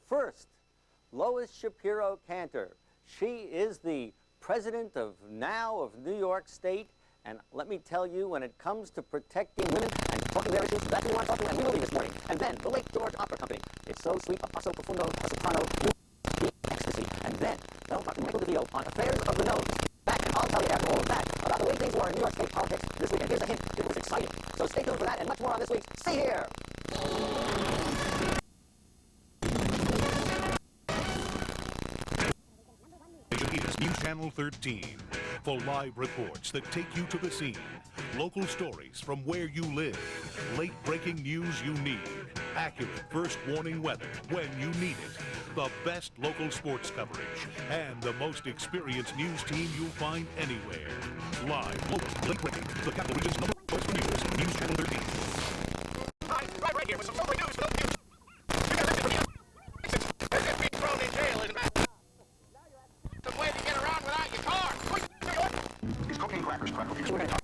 First, Lois Shapiro-Canter. She is the president of New York State. And let me tell you, when it comes to protecting women and talking their issues, that's what we want to talk to, and we will be this morning. And then, the late George Opera Company. It's so sweet, a passo profundo, a soprano, ecstasy. And then, Dr. Michael DeVio on Affairs of the Nose. Back, and I'll tell you after all of that about the way things were in New York State politics this week. And here's a hint, it was exciting. So stay tuned for that and much more on this week's See Here. News Channel 13 for live reports that take you to the scene, local stories from where you live, late breaking news you need, accurate first warning weather when you need it, the best local sports coverage, and the most experienced news team you'll find anywhere. Live, local, late breaking, the Capital Region's number one for news, News Channel 13. Hi, right here with some local news. You guys have been being thrown in jail, isn't that? Some way to get around without your car. These cocaine crackers, cracker. Here's what we're going to talk.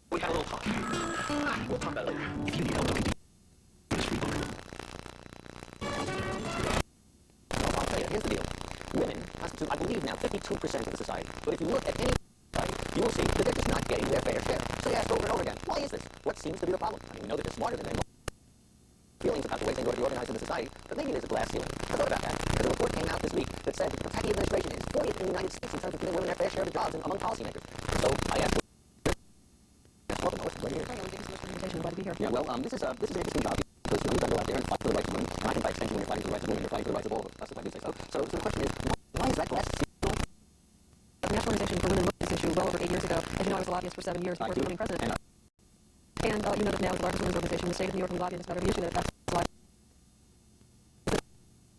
We had a little talk. We'll talk about it later. If you need help looking this free book. Well, I'll tell you, here's the deal. Women constitute, I believe now, 52% of the society. But if you look at any society, you will see that they're just not getting their fair share. So they ask over and over again, why is this? What seems to be the problem? I mean, we know that they're smarter than men. Feelings about the way things ought to be organized in the society, but maybe there's a glass ceiling. I thought about that because a report came out this week that said that the Pataki administration is 40th in the United States in terms of giving women their fair share of the jobs among policymakers. So I asked, welcome, Lois. Glad you're here. Glad to be here. Yeah, well, this is an interesting job because you've got to go out there and fight for the rights of women. And I think by extension, when you're fighting for the rights of women, you're fighting for the rights of all of us, if I do say so. So the question is, why is that glass ceiling? The National Organization for Women this issue well over 8 years ago. As you know, I was a lobbyist for 7 years before becoming president. And you know that now it's the largest women's organization in the state of New York, and we lobby about every issue that's why.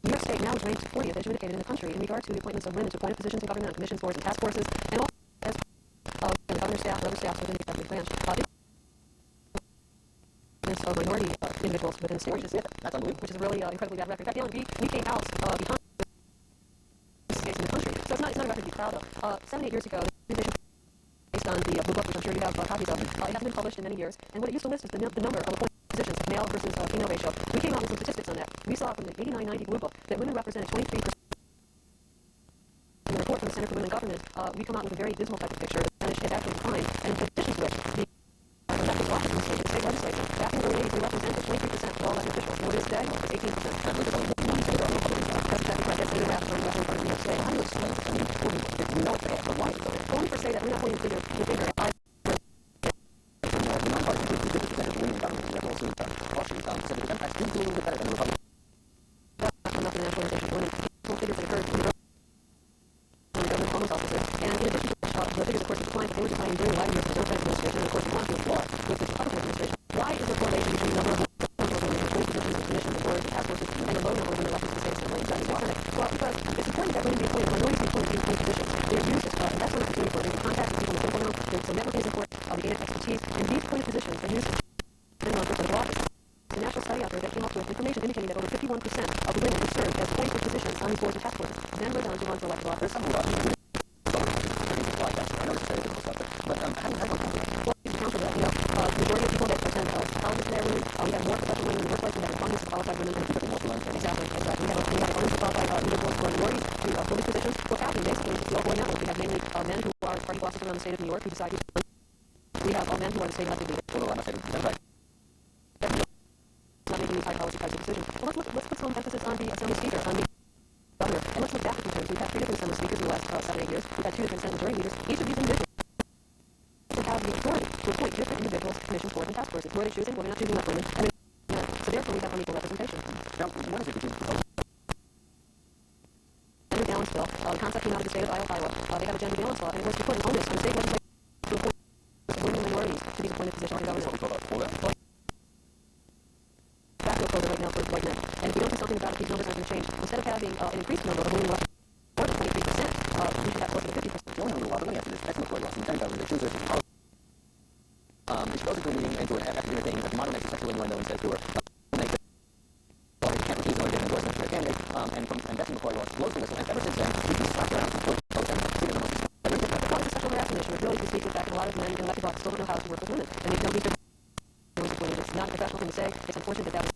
New York State now is ranked 40th, as you indicated, in the country in regard to the appointments of women to appointed positions in government, on commissions, boards, and task forces, and all as the governor's staff or other staffs within the executive branch. Of minority individuals within the state, which is really incredibly bad record. In fact, we came out behind the states in the country, so it's not a record to be proud of. 7, 8 years ago, the division based on the Blue Book, which I'm sure you have copies of, it hasn't been published in many years, and what it used to list is the number of appointed positions, male versus female ratio. We came out with some statistics on that. We saw from the 89-90 Blue Book that women represented 23%. In the report from the Center for Women Government, we come out with a very dismal type of picture. The percentage has actually declined, and in addition to which, the elected office in the state legislature, back in the early 80s, we represented 23% of all elected officials. And what it is today, it's 18%. That's exactly right. That's the half of New York State. How do you explain it? I mean, we know it's bad, but why is it so bad? Well, let me first say that we're not pointing the finger at either. The nonpartisan group, the percentage of women in government, we have also partially said that the Democrats do a little bit better than the Republicans. That's not the National Organization for Women. Full figures that occurred in the government almost officer. And in addition to the figures, of course, declined, but they were declining during the Biden administration, and of course, we want to applaud with the Republican administration. Why is there correlation between the number of women in positions of commissions, boards, and task forces, and the low number of women elected to the state assembly? Well, because it's important that women be appointed, minorities be appointed in positions. There's use of that's what it's doing for. There's contacts with people in the political realm, so networking is important, the gain of expertise, and these appointed positions are used in political office. The national study out there that came up with information indicating that over 51% of the women who served as appointed positions on these boards and task forces then went on to run for elected office. There's some who I know it's very difficult stuff, but how do you well, it's counter that, the majority of people that attend colleges there, really, we have more professional women in the workplace, we have abundance of qualified women, and people more to learn. Exactly. We have abundance of qualified individuals who are minorities who fill these positions. What's happening basically is the overall network. We have mainly men who are party bosses around the state of New York who decide we have men who are the state elected leaders. Well, I'm not saying that's right. Not making these high policy types of decisions. Well, let's put some emphasis on the assembly speaker, on the governor, and let's look back at the terms. We've had 3 different assembly speakers in the last 7, 8 years. We've had 2 different Senate majority leaders. Each of these individuals will have the authority to appoint different individuals, commissions, boards, and task forces. Who are they choosing? Well, they're not choosing enough women. So therefore, we have unequal representation. Now, what is it between the gender balance bill? The concept came out of the state of Iowa. They have a gender balance law, and it was to put an onus on the state legislature to appoint women and minorities to these appointed positions in government. Back to a quota right now for white men. And if we don't do something about it, these numbers are going to change. Instead of having an increased number of women more than 23%, we should have closer to 50%. Well, no, let me after this excellent quote. Thank God they choose it. She goes into a meeting and to an academic thing that the modern makes a sexual innuendo and says to her, you can't refuse an endorsement for a candidate, and that's in the court law. She blows the whistle, and ever since then, she's been slapped around some quotes and seen it amongst the what is a sexual harassment issue? It really to speak with that, and a lot of men in elected office still don't know how to work with women, and they don't need to. It's not a professional thing to say. It's unfortunate that that is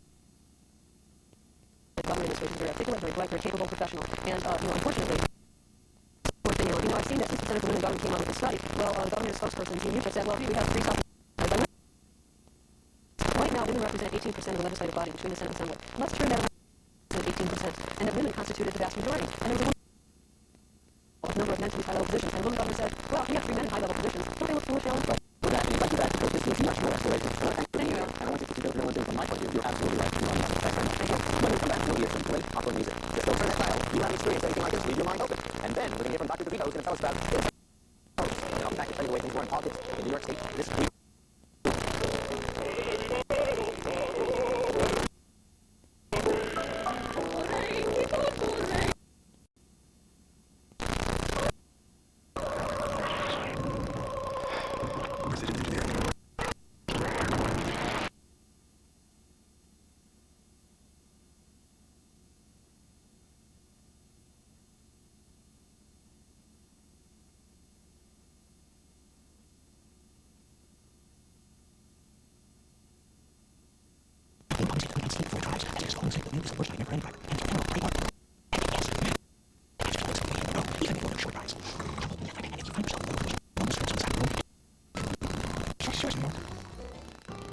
government administration And, unfortunately, I've seen that 60% of the women in government came out with this study. Well, the government spokesperson, Jean Euclid, said, well, here we have free self. Right now, women represent 18% of the legislative body between the Senate and Assembly. Let's turn that around to 18%. And that women constituted the vast majority. And there was a number of men to high-level positions. And the woman government said, well, we have 3 men in high-level positions. Don't they look foolish, Ellen? With that, if I do that, because this is much more escalated. Thank you. I don't want to go through one thing from my point of view. You're absolutely right. Thank you. When we come back, we'll hear some great opera music. Just don't turn that dial. You haven't experienced anything like this. Leave your mind open. And then we're going to hear from Dr. DeVito, who's going to tell us about his post. And I'll be back to tell you the way things were in politics in New York State this week.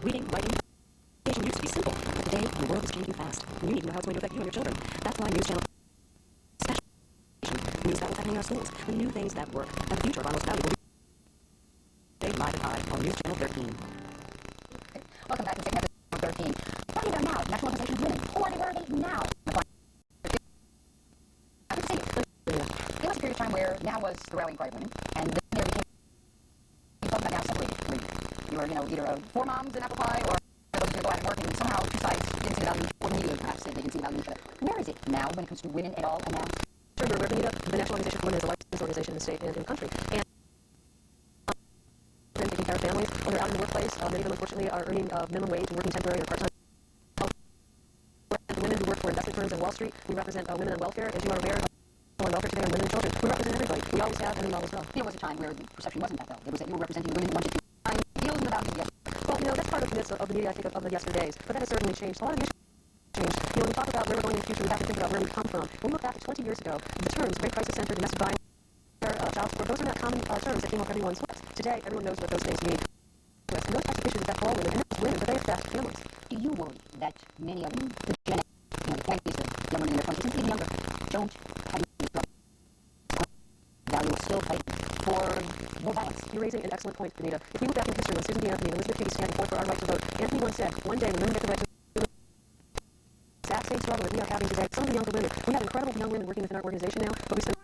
Reading, writing, education used to be simple. But today, the world is changing fast. And you need to know how it's going to affect you and your children. That's why News Channel special news about what's happening in our schools. The new things that work, and the future of our most valuable reading. Live and high on News Channel 13. Welcome back to the second episode of 13. What are they now? National Organization of Women. Who are they? Where are they now? I would say there was a period of time where now was the rallying cry of women, and then there became talking about now separated women. You were, either 4 moms in apple pie, or those who go out and work, and somehow 2 sides didn't see the value, or neither perhaps said they didn't see the value of each other. Where is it now when it comes to women at all, and now? Remember, Benita, the National Organization for Women is the largest organization in the state and in the country. And women taking care of families, when they're out in the workplace, many of them unfortunately are earning minimum wage and working temporary or part-time. The women who work for investment firms and Wall Street, we represent women on welfare. As you are aware, on welfare today are women and children. We represent everybody. We always have, and we always will. There was a time where the perception wasn't that, though. It was that you were representing the women who wanted to find deals in the value of the Well, that's part of the myths of the media, I think, of the yesterdays. But that has certainly changed. A lot of the issues changed. When we talk about where we're going in the future, we have to think about where we come from. When we look back at 20 years ago, the terms rape crisis center, domestic violence, child support, those are not common terms that came off everyone's lips. Today, everyone knows what those things mean. And those types of issues affect all women, and not just women, but they affect families. Do you worry that many of them, the Gen X, the 20s, the young women in their 20s, and even younger, don't have value is still fighting for more violence? You're raising an excellent point, Benita. If we look back in history when Susan B. Anthony and Elizabeth Cady standing forth for our right to vote, Anthony once said, one day when women get the right to vote, the exact same struggle that we are having today. Some of the younger women, we have incredible young women working within our organization now, but we spend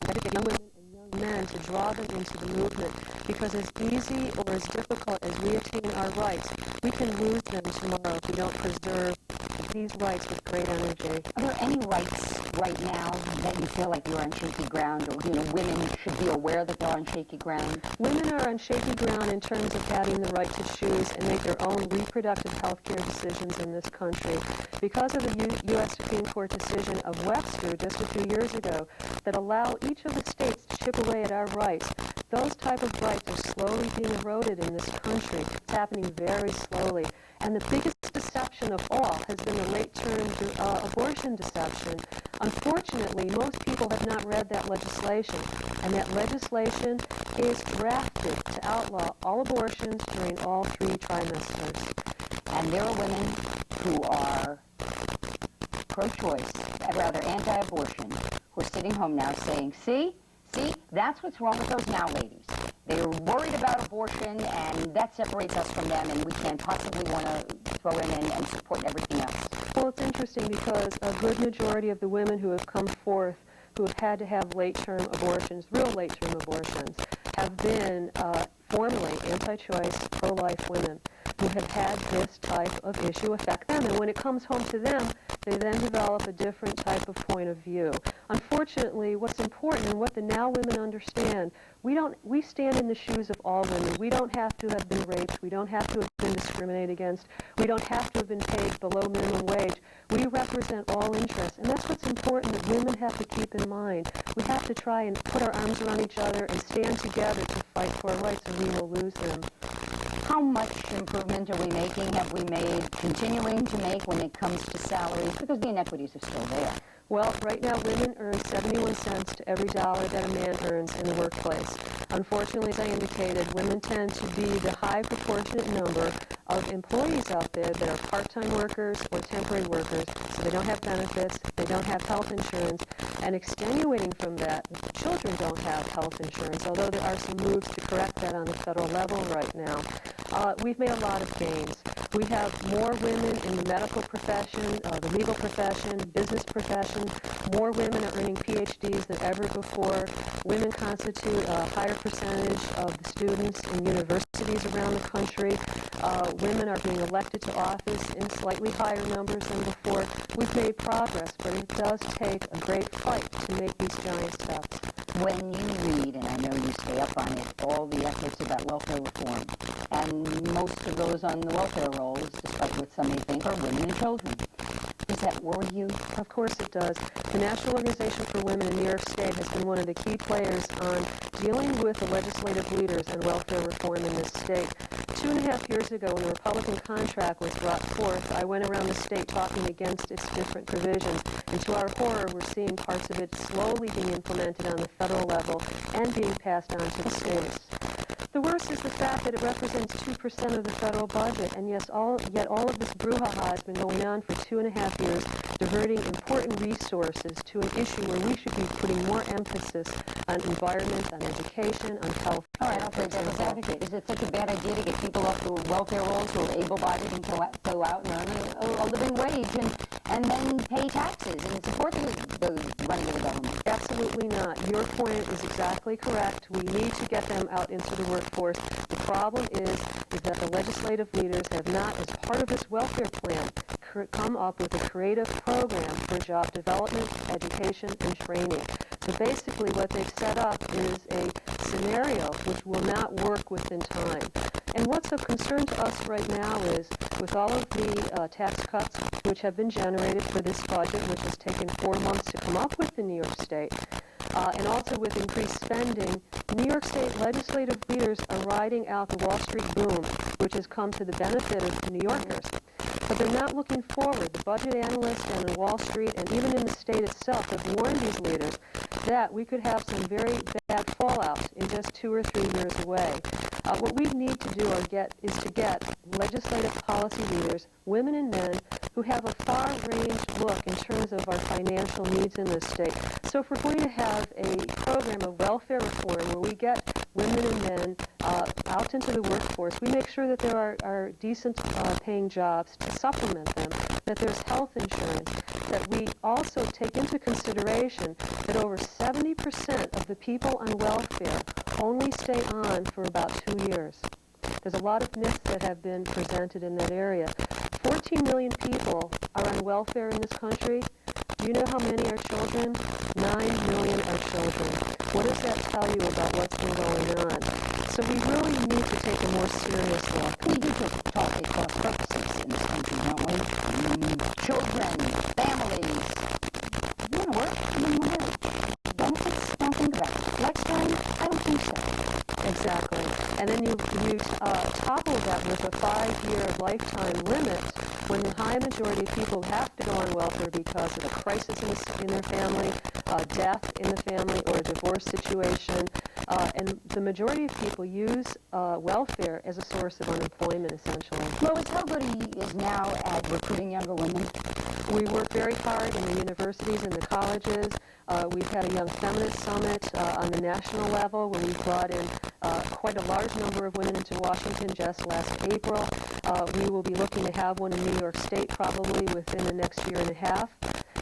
educate young women and young men to draw them into the movement, because as easy or as difficult as we attain our rights, we can lose them tomorrow if we don't preserve these rights with great energy. Are there any rights right now that you feel like you're on shaky ground, or women should be aware that they're on shaky ground? Women are on shaky ground in terms of having the right to choose and make their own reproductive health care decisions in this country. Because of the U.S. Supreme Court decision of Webster just a few years ago that allow each of the states to chip away at our rights, those type of rights are slowly being eroded in this country. It's happening very slowly. And the biggest deception of all has been the late-term abortion deception. Unfortunately, most people have not read that legislation, and that legislation is drafted to outlaw all abortions during all 3 trimesters. And there are women who are pro-choice, rather anti-abortion, who are sitting home now saying, see, that's what's wrong with those now ladies. They're worried about abortion, and that separates us from them, and we can't possibly want to throw in and support everything else. Well, it's interesting because a good majority of the women who have come forth who have had to have late-term abortions, real late-term abortions, have been formerly anti-choice, pro-life women who have had this type of issue affect them. And when it comes home to them, they then develop a different type of point of view. Unfortunately, what's important and what the now women understand, we stand in the shoes of all women. We don't have to have been raped. We don't have to have been discriminated against. We don't have to have been paid below minimum wage. We represent all interests. And that's what's important that women have to keep in mind. We have to try and put our arms around each other and stand together to fight for our rights, or we will lose them. How much improvement are we making, have we made, continuing to make when it comes to salaries? Because the inequities are still there. Well, right now women earn 71 cents to every dollar that a man earns in the workplace. Unfortunately, as I indicated, women tend to be the high proportionate number of employees out there that are part-time workers or temporary workers, so they don't have benefits, they don't have health insurance, and extenuating from that, children don't have health insurance, although there are some moves to correct that on the federal level right now. We've made a lot of gains. We have more women in the medical profession, the legal profession, business profession. More women are earning PhDs than ever before. Women constitute a higher percentage of the students in universities around the country. Women are being elected to office in slightly higher numbers than before. We've made progress, but it does take a great fight to make these giant steps. When you read, and I know you stay up on it, all the efforts about welfare reform, and most of those on the welfare rolls, despite what some may think, are women and children. Does that worry you? Of course it does. The National Organization for Women in New York State has been one of the key players on dealing with the legislative leaders and welfare reform in this state. 2.5 years ago, when the Republican contract was brought forth, I went around the state talking against its different provisions. And to our horror, we're seeing parts of it slowly being implemented on the federal level and being passed on to the states. The worst is the fact that it represents 2% of the federal budget, and yet all of this brouhaha has been going on for 2.5 years, diverting important resources to an issue where we should be putting more emphasis on environment, on education, on health. All right, I'll play devil's advocate. Is it such a bad idea to get people off the welfare rolls who are able-bodied and go out and earn a living wage and then pay taxes and support the running of the government? Absolutely not. Your point is exactly correct. We need to get them out into the workforce. The problem is that the legislative leaders have not, as part of this welfare plan, come up with a creative program for job development, education, and training. So basically what they've set up is a scenario which will not work within time. And what's of concern to us right now is, with all of the tax cuts which have been generated for this budget, which has taken 4 months to come up with in New York State, and also with increased spending, New York State legislative leaders are riding out the Wall Street boom, which has come to the benefit of New Yorkers. But they're not looking forward. The budget analysts and Wall Street and even in the state itself have warned these leaders that we could have some very bad fallout in just 2 or 3 years away. What we need to do is to get legislative policy leaders, women and men, who have a far-range look in terms of our financial needs in this state. So if we're going to have a program of welfare reform where we get women and men out into the workforce, we make sure that there are decent paying jobs to supplement them, that there's health insurance, that we also take into consideration that over 70% of the people on welfare only stay on for about 2 years. There's a lot of myths that have been presented in that area. 14 million people are on welfare in this country. Do you know how many are children? 9 million are children. What does that tell you about what's been going on? So we really need to take a more serious look. We do talk across purposes in this country, don't we? Children, families. You want to work? You want to marry? Benefits? Don't think about it. Lifestyle? I don't think so. Exactly. And then you topple that with a 5-year lifetime limit when the high majority of people have to go on welfare because of a crisis in their family, death in the family, or a divorce situation. And the majority of people use welfare as a source of unemployment, essentially. Lois, how good is now at recruiting younger women? We work very hard in the universities and the colleges. We've had a Young Feminist Summit on the national level where we've brought in quite a large number of women into Washington just last April. We will be looking to have one in New York State probably within the next 1.5 years.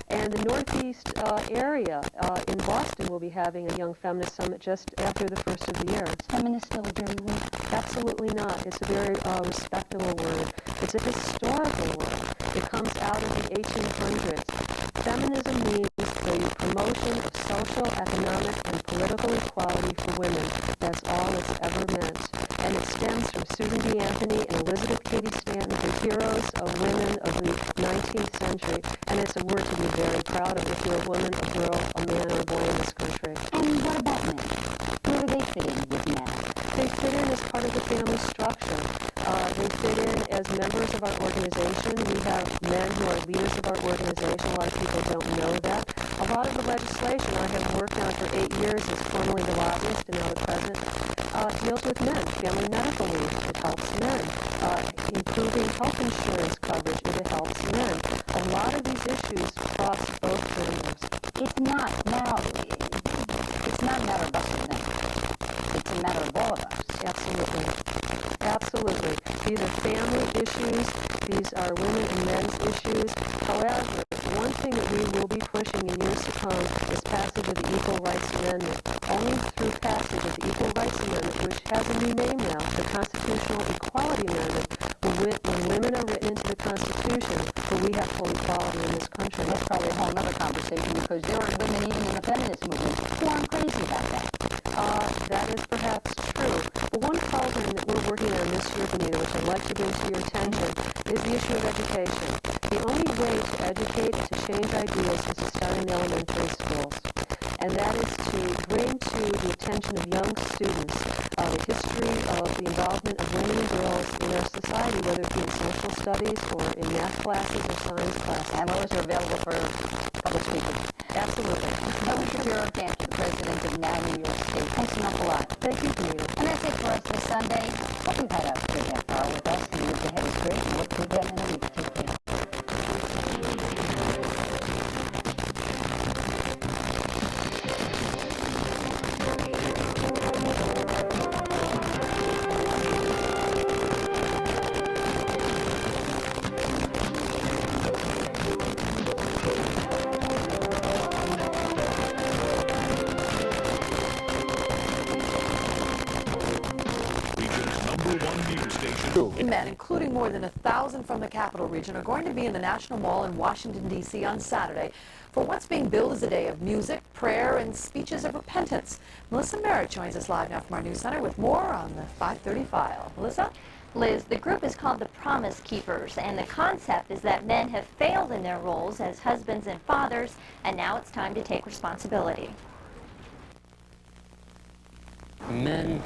And the Northeast area in Boston will be having a Young Feminist Summit just after the first of the year. Is feminist still a dirty word? Absolutely not. It's a very respectable word. It's a historical word. It comes out of the 1800s. Feminism means the promotion of social, economic, and political equality for women. That's all it's ever meant. And it stems from Susan B. Anthony and Elizabeth Cady Stanton, the heroes of women of the 19th century. And it's a word to be very proud of if you're a woman, a girl, a man, or a boy in this country. And what about men? Where do they fit in with men? They fit in as part of the family structure. as members of our organization, we have men who are leaders of our organization. A lot of people don't know that. A lot of the legislation I have worked on for 8 years as formerly the lobbyist and now the president deals with men. Family medical leave, it helps men. Improving health insurance coverage, it helps men. A lot of these issues cross both genders. It's not a matter of us and them. It's a matter of all of us. Absolutely. Absolutely. These are family issues. These are women and men's issues. However, one thing that we will be pushing in years to come is passage of the Equal Rights Amendment. Only through passage of the Equal Rights Amendment, which has a new name now, the Constitutional Equality Amendment, when women are written into the Constitution, will we have full equality in this country. That's probably a whole other conversation because there are women even in the feminist movement who aren't crazy about that. That is perhaps true. But one problem that we're working on this year, Benita, which I'd like to bring to your attention, is the issue of education. The only way to educate, to change ideas, is to start in elementary schools. And that is to bring to the attention of young students the history of the involvement of women and girls in our society, whether it be in social studies or in math classes or science classes. And those are available for public speakers. Absolutely. Shapiro-canter, the president of Now New York State. Thanks an awful lot. Thank you, Benita. And that's it for us this Sunday. Hope you've had a good half hour with us. The years ahead is great. We'll do that in a week. Take care. Men, including more than 1,000 from the Capital Region, are going to be in the National Mall in Washington, D.C. on Saturday for what's being billed as a day of music, prayer, and speeches of repentance. Melissa Merritt joins us live now from our news center with more on the 530 File. Melissa? Liz, the group is called the Promise Keepers, and the concept is that men have failed in their roles as husbands and fathers, and now it's time to take responsibility. Men,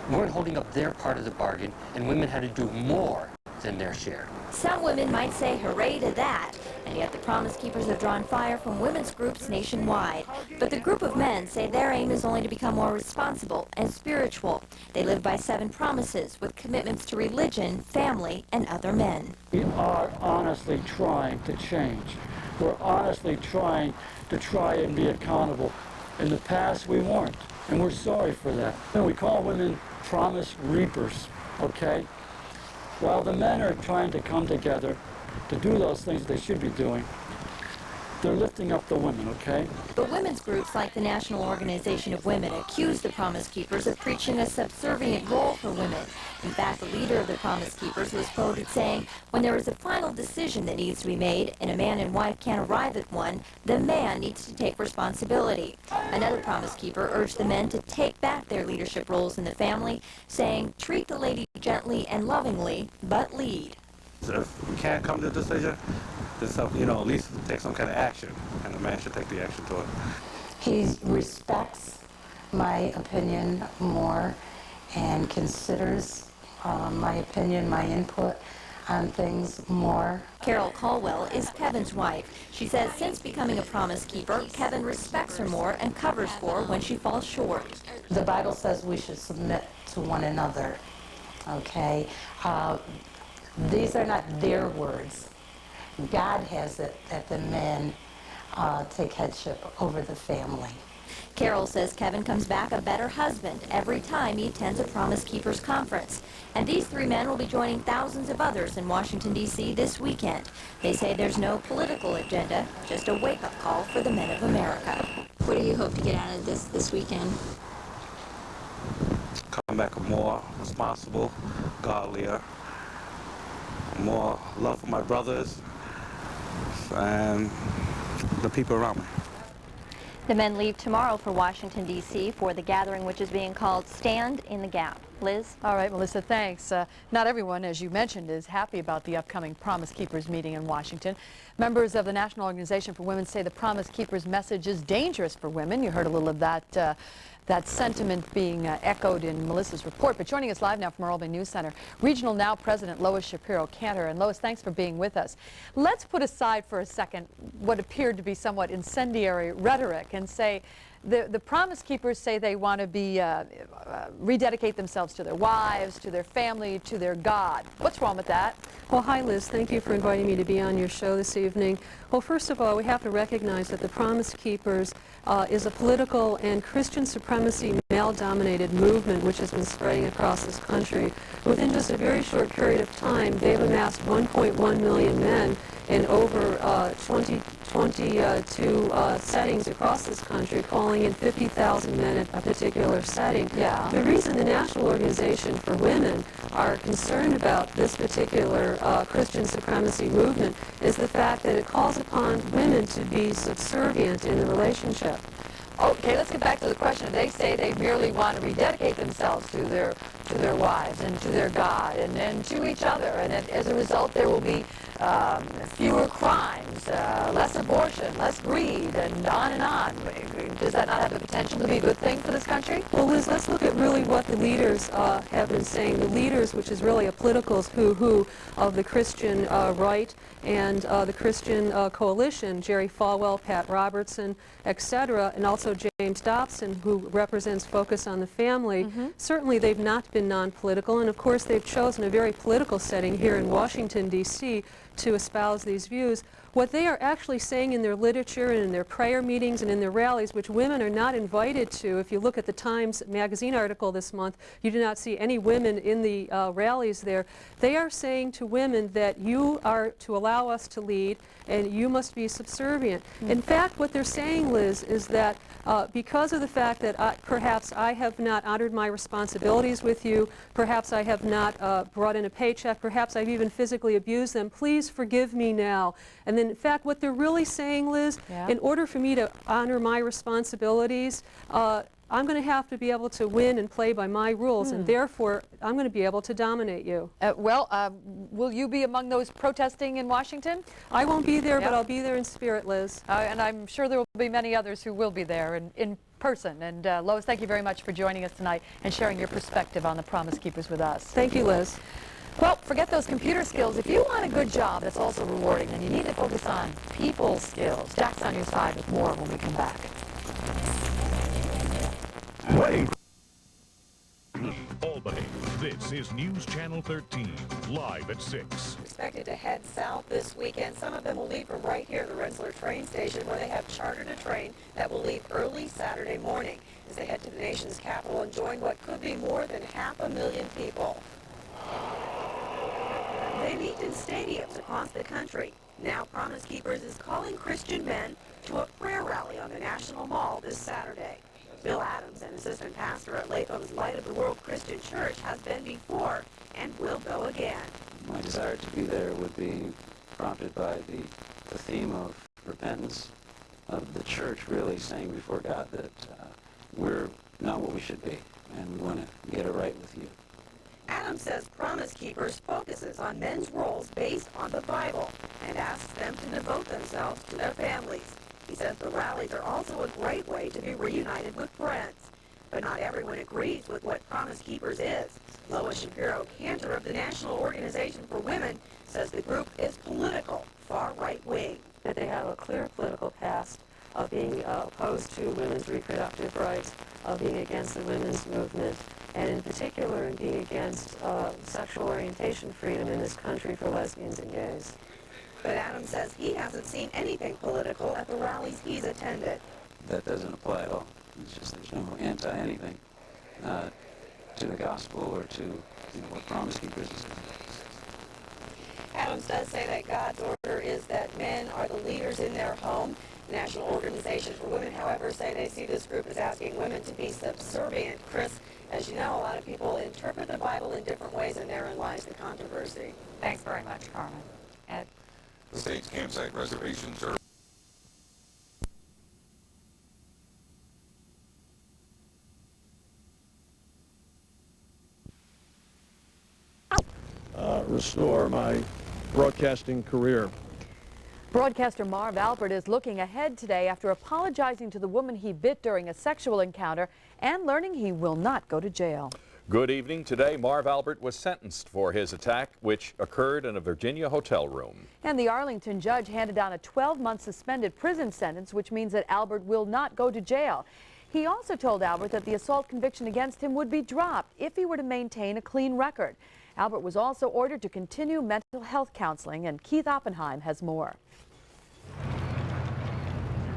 weren't holding up their part of the bargain, and women had to do more than their share. Some women might say hooray to that, and yet the Promise Keepers have drawn fire from women's groups nationwide. But the group of men say their aim is only to become more responsible and spiritual. They live by 7 promises with commitments to religion, family, and other men. We are honestly trying to change. We're honestly trying and be accountable. In the past, we weren't, and we're sorry for that. And we call women promise reapers, okay? While the men are trying to come together to do those things they should be doing, they're lifting up the women, okay? But women's groups like the National Organization of Women accuse the Promise Keepers of preaching a subservient role for women. In fact, the leader of the Promise Keepers was quoted saying, "When there is a final decision that needs to be made and a man and wife can't arrive at one, the man needs to take responsibility." Another Promise Keeper urged the men to take back their leadership roles in the family, saying, "Treat the lady gently and lovingly, but lead." So if we can't come to a decision, then at least take some kind of action, and the man should take the action to it. He respects my opinion more and considers my opinion, my input on things more. Carol Caldwell is Kevin's wife. She says since becoming a Promise Keeper, Kevin respects her more and covers for her when she falls short. The Bible says we should submit to one another, okay? These are not their words. God has it that the men take headship over the family. Carol says Kevin comes back a better husband every time he attends a Promise Keepers conference. And these 3 men will be joining thousands of others in Washington, D.C. this weekend. They say there's no political agenda, just a wake-up call for the men of America. What do you hope to get out of this weekend? Come back more responsible, godlier, more love for my brothers and the people around me. The men leave tomorrow for Washington, D.C. for the gathering which is being called Stand in the Gap. Liz. All right, Melissa, thanks. Not everyone, as you mentioned, is happy about the upcoming Promise Keepers meeting in Washington. Members of the National Organization for Women say the Promise Keepers message is dangerous for women. You heard a little of that sentiment being echoed in Melissa's report. But joining us live now from our Albany News Center, Regional Now President Lois Shapiro-Canter. And Lois, thanks for being with us. Let's put aside for a second what appeared to be somewhat incendiary rhetoric and say the Promise Keepers say they want to be rededicate themselves to their wives, to their family, to their God. What's wrong with that? Well, hi, Liz. Thank you for inviting me to be on your show this evening. Well, first of all, we have to recognize that the Promise Keepers is a political and Christian supremacy male-dominated movement which has been spreading across this country. Within just a very short period of time, they've amassed 1.1 million men in over 22 settings across this country, calling in 50,000 men at a particular setting. Yeah. The reason the National Organization for Women are concerned about this particular Christian supremacy movement is the fact that it calls upon women to be subservient in the relationship. Okay, let's get back to the question. They say they merely want to rededicate themselves to their wives and to their God and to each other. And as a result, there will be fewer crimes, less abortion, less greed, and on and on. Does that not have the potential to be a good thing for this country? Well, Liz, let's look at really what the leaders have been saying. The leaders, which is really a political who of the Christian right and the Christian coalition, Jerry Falwell, Pat Robertson, etc., and also James Dobson, who represents Focus on the Family. Certainly they've not been non-political, and of course they've chosen a very political setting here in Washington, D.C. to espouse these views. What they are actually saying in their literature and in their prayer meetings and in their rallies, which women are not invited to, if you look at the Times magazine article this month, you do not see any women in the rallies there. They are saying to women that you are to allow us to lead and you must be subservient. In fact, what they're saying, Liz, is that because of the fact that perhaps I have not honored my responsibilities with you, perhaps I have not brought in a paycheck, perhaps I've even physically abused them, please forgive me now. And then, in fact, what they're really saying, Liz, in order for me to honor my responsibilities, I'm going to have to be able to win and play by my rules, and therefore I'm going to be able to dominate you. Will you be among those protesting in Washington? I won't be there, but I'll be there in spirit, Liz. And I'm sure there will be many others who will be there in person. And Lois, thank you very much for joining us tonight and sharing your perspective on the Promise Keepers with us. Thank you, Liz. Well, forget those computer skills. If you want a good job that's also rewarding, then you need to focus on people skills. Jack's on your side with more when we come back. Wait. Albany, this is News Channel 13, live at 6. Expected to head south this weekend. Some of them will leave from right here at the Rensselaer train station, where they have chartered a train that will leave early Saturday morning as they head to the nation's capital and join what could be more than 500,000 people. They meet in stadiums across the country. Now Promise Keepers is calling Christian men to a prayer rally on the National Mall this Saturday. Bill Adams, an assistant pastor at Latham's Light of the World Christian Church, has been before and will go again. My desire to be there would be prompted by the theme of repentance, of the church really saying before God that we're not what we should be, and we want to get it right with you. Adams says Promise Keepers focuses on men's roles based on the Bible and asks them to devote themselves to their families. He says the rallies are also a great way to be reunited with friends. But not everyone agrees with what Promise Keepers is. Lois Shapiro-Canter of the National Organization for Women says the group is political, far right-wing. That they have a clear political past of being opposed to women's reproductive rights, of being against the women's movement, and in particular in being against sexual orientation freedom in this country for lesbians and gays. But Adams says he hasn't seen anything political at the rallies he's attended. That doesn't apply at all. It's just there's no anti-anything to the gospel or to what Promise Keepers is. Adams does say that God's order is that men are the leaders in their home. The National Organization for Women, however, say they see this group as asking women to be subservient. Chris, as you know, a lot of people interpret the Bible in different ways, and therein lies the controversy. Thanks very much, Carmen. Ed? The state's campsite reservations are restore my broadcasting career. Broadcaster Marv Albert is looking ahead today after apologizing to the woman he bit during a sexual encounter and learning he will not go to jail. Good evening. Today, Marv Albert was sentenced for his attack, which occurred in a Virginia hotel room. And the Arlington judge handed down a 12-month suspended prison sentence, which means that Albert will not go to jail. He also told Albert that the assault conviction against him would be dropped if he were to maintain a clean record. Albert was also ordered to continue mental health counseling, and Keith Oppenheim has more.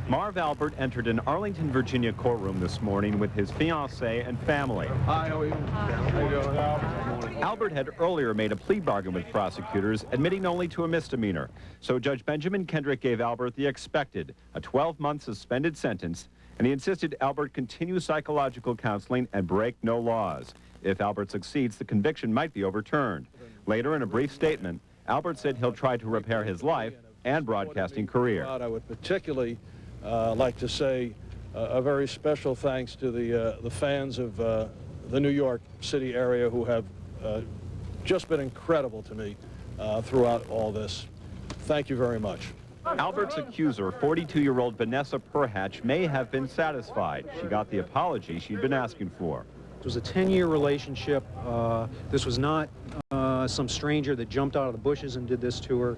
Marv Albert entered an Arlington, Virginia courtroom this morning with his fiancée and family. Hi, how are you? How you doing, Albert? Albert had earlier made a plea bargain with prosecutors, admitting only to a misdemeanor. So Judge Benjamin Kendrick gave Albert the expected, a 12-month suspended sentence, and he insisted Albert continue psychological counseling and break no laws. If Albert succeeds, the conviction might be overturned. Later, in a brief statement, Albert said he'll try to repair his life and broadcasting career. I would particularly like to say a very special thanks to the fans of the New York City area who have just been incredible to me throughout all this. Thank you very much. Albert's accuser, 42-year-old Vanessa Perhatch, may have been satisfied. She got the apology she'd been asking for. It was a 10-year relationship. This was not some stranger that jumped out of the bushes and did this to her.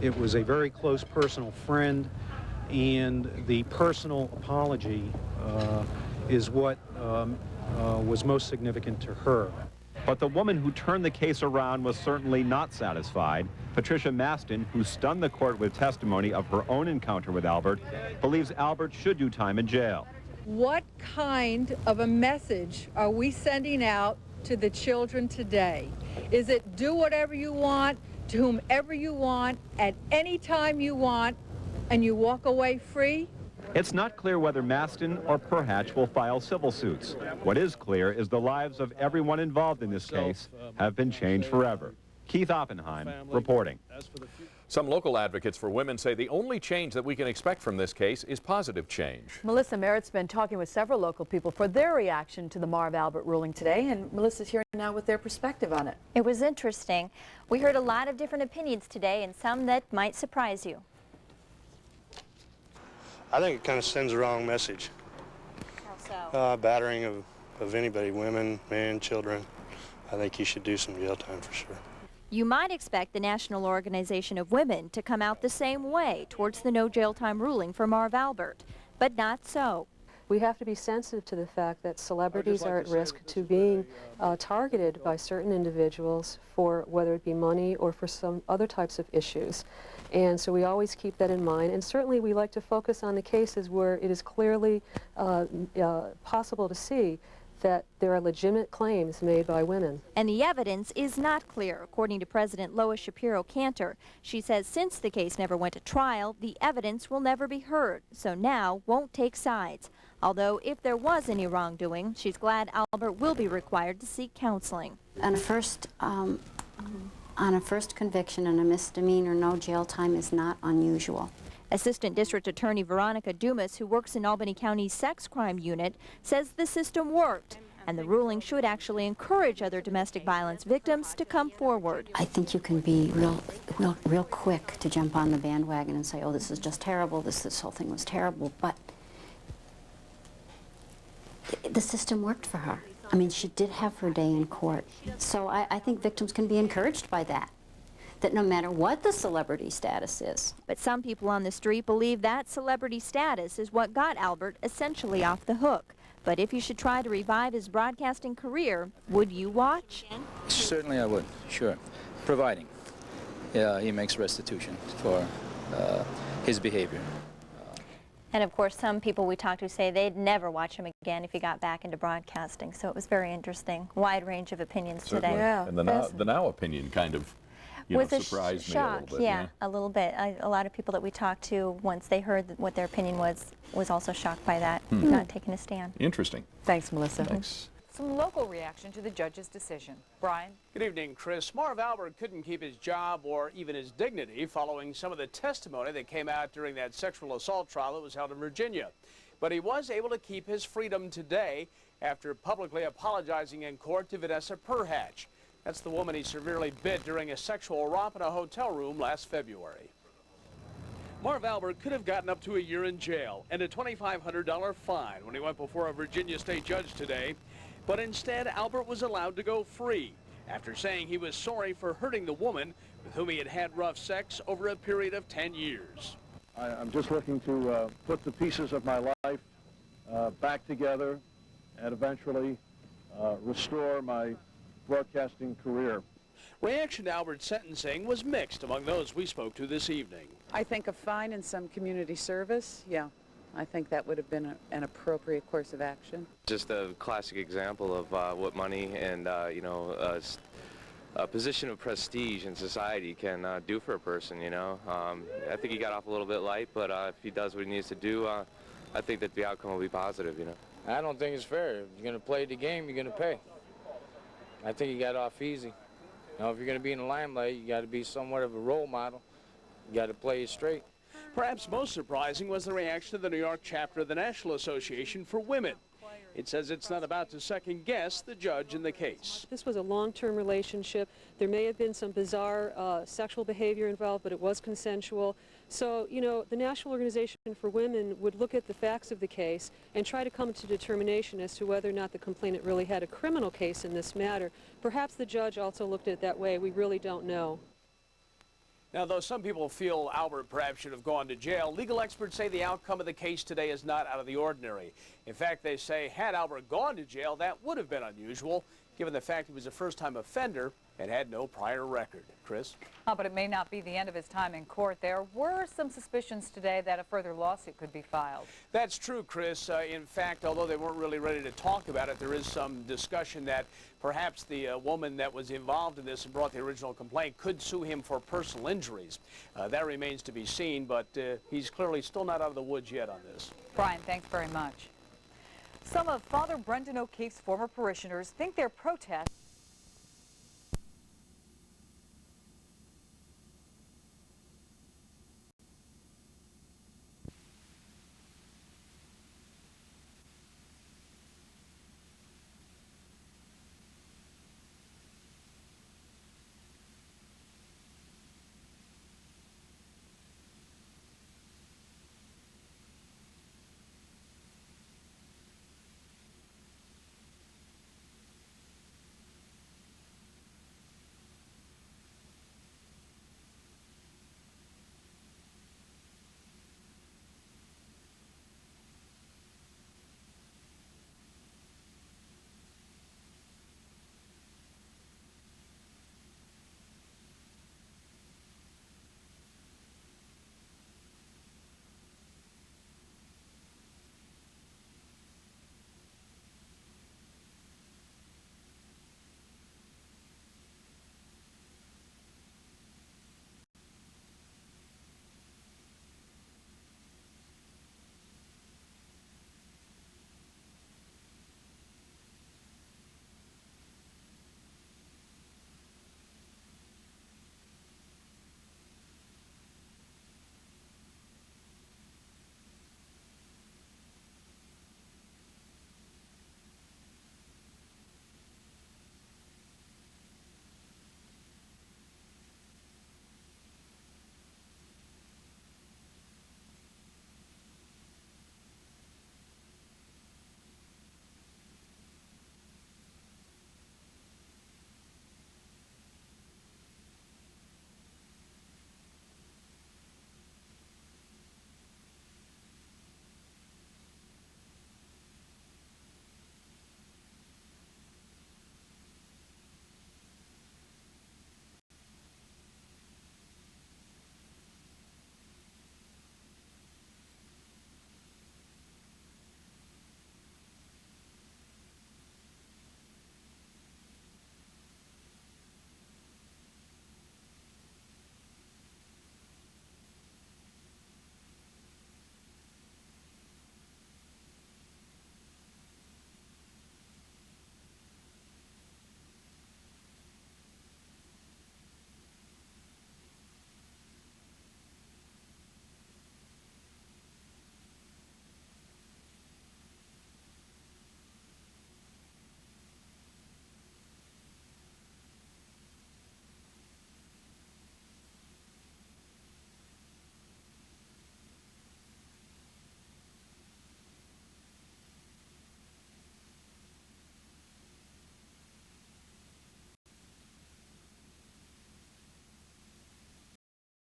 It was a very close personal friend, and the personal apology is what was most significant to her. But the woman who turned the case around was certainly not satisfied. Patricia Maston, who stunned the court with testimony of her own encounter with Albert, believes Albert should do time in jail. What kind of a message are we sending out to the children today? Is it do whatever you want, to whomever you want, at any time you want, and you walk away free? It's not clear whether Maston or Perhatch will file civil suits. What is clear is the lives of everyone involved in this case have been changed forever. Keith Oppenheim reporting. Some local advocates for women say the only change that we can expect from this case is positive change. Melissa Merritt's been talking with several local people for their reaction to the Marv Albert ruling today, and Melissa's here now with their perspective on it. It was interesting. We heard a lot of different opinions today, and some that might surprise you. I think it kind of sends the wrong message. How so? Battering of anybody, women, men, children. I think you should do some jail time for sure. You might expect the National Organization of Women to come out the same way towards the no jail time ruling for Marv Albert, but not so. We have to be sensitive to the fact that celebrities are at risk to being targeted by certain individuals for whether it be money or for some other types of issues. And so we always keep that in mind. And certainly we like to focus on the cases where it is clearly possible to see that there are legitimate claims made by women. And the evidence is not clear, according to President Lois Shapiro-Canter. She says since the case never went to trial, the evidence will never be heard, so now won't take sides. Although if there was any wrongdoing, she's glad Albert will be required to seek counseling. On a first conviction and a misdemeanor, no jail time is not unusual. Assistant District Attorney Veronica Dumas, who works in Albany County's sex crime unit, says the system worked, and the ruling should actually encourage other domestic violence victims to come forward. I think you can be real quick to jump on the bandwagon and say, oh, this is just terrible, this whole thing was terrible, but the system worked for her. I mean, she did have her day in court. So I think victims can be encouraged by that no matter what the celebrity status is. But some people on the street believe that celebrity status is what got Albert essentially off the hook. But if he should try to revive his broadcasting career, would you watch? Certainly I would, sure. Providing he makes restitution for his behavior. And of course, some people we talked to say they'd never watch him again if he got back into broadcasting. So it was very interesting. Wide range of opinions Certainly. today. Yeah. And the now opinion kind of surprised me a little bit. Yeah, a little bit. A lot of people that we talked to, once they heard what their opinion was also shocked by that, not taking a stand. Interesting. Thanks, Melissa. Thanks. Some local reaction to the judge's decision. Brian? Good evening, Chris. Marv Albert couldn't keep his job or even his dignity following some of the testimony that came out during that sexual assault trial that was held in Virginia. But he was able to keep his freedom today after publicly apologizing in court to Vanessa Perhatch. That's the woman he severely bit during a sexual romp in a hotel room last February. Marv Albert could have gotten up to a year in jail and a $2,500 fine when he went before a Virginia state judge today. But instead, Albert was allowed to go free after saying he was sorry for hurting the woman with whom he had had rough sex over a period of 10 years. I'm just looking to put the pieces of my life back together and eventually restore my broadcasting career. Reaction to Albert's sentencing was mixed among those we spoke to this evening. I think a fine and some community service, yeah, I think that would have been an appropriate course of action. Just a classic example of what money and, a position of prestige in society can do for a person, you know. I think he got off a little bit light, but if he does what he needs to do, I think that the outcome will be positive, you know. I don't think it's fair. If you're going to play the game, you're going to pay. I think he got off easy. You know, if you're going to be in the limelight, you got to be somewhat of a role model. You got to play it straight. Perhaps most surprising was the reaction of the New York chapter of the National Association for Women. It says it's not about to second-guess the judge in the case. This was a long-term relationship. There may have been some bizarre sexual behavior involved, but it was consensual. So, you know, the National Organization for Women would look at the facts of the case and try to come to determination as to whether or not the complainant really had a criminal case in this matter. Perhaps the judge also looked at it that way. We really don't know. Now, though some people feel Albert perhaps should have gone to jail, legal experts say the outcome of the case today is not out of the ordinary. In fact, they say had Albert gone to jail, that would have been unusual, given the fact he was a first-time offender and had no prior record. Chris? But it may not be the end of his time in court. There were some suspicions today that a further lawsuit could be filed. That's true, Chris. In fact, although they weren't really ready to talk about it, there is some discussion that perhaps the woman that was involved in this and brought the original complaint could sue him for personal injuries. That remains to be seen, but he's clearly still not out of the woods yet on this. Brian, thanks very much. Some of Father Brendan O'Keefe's former parishioners think their protest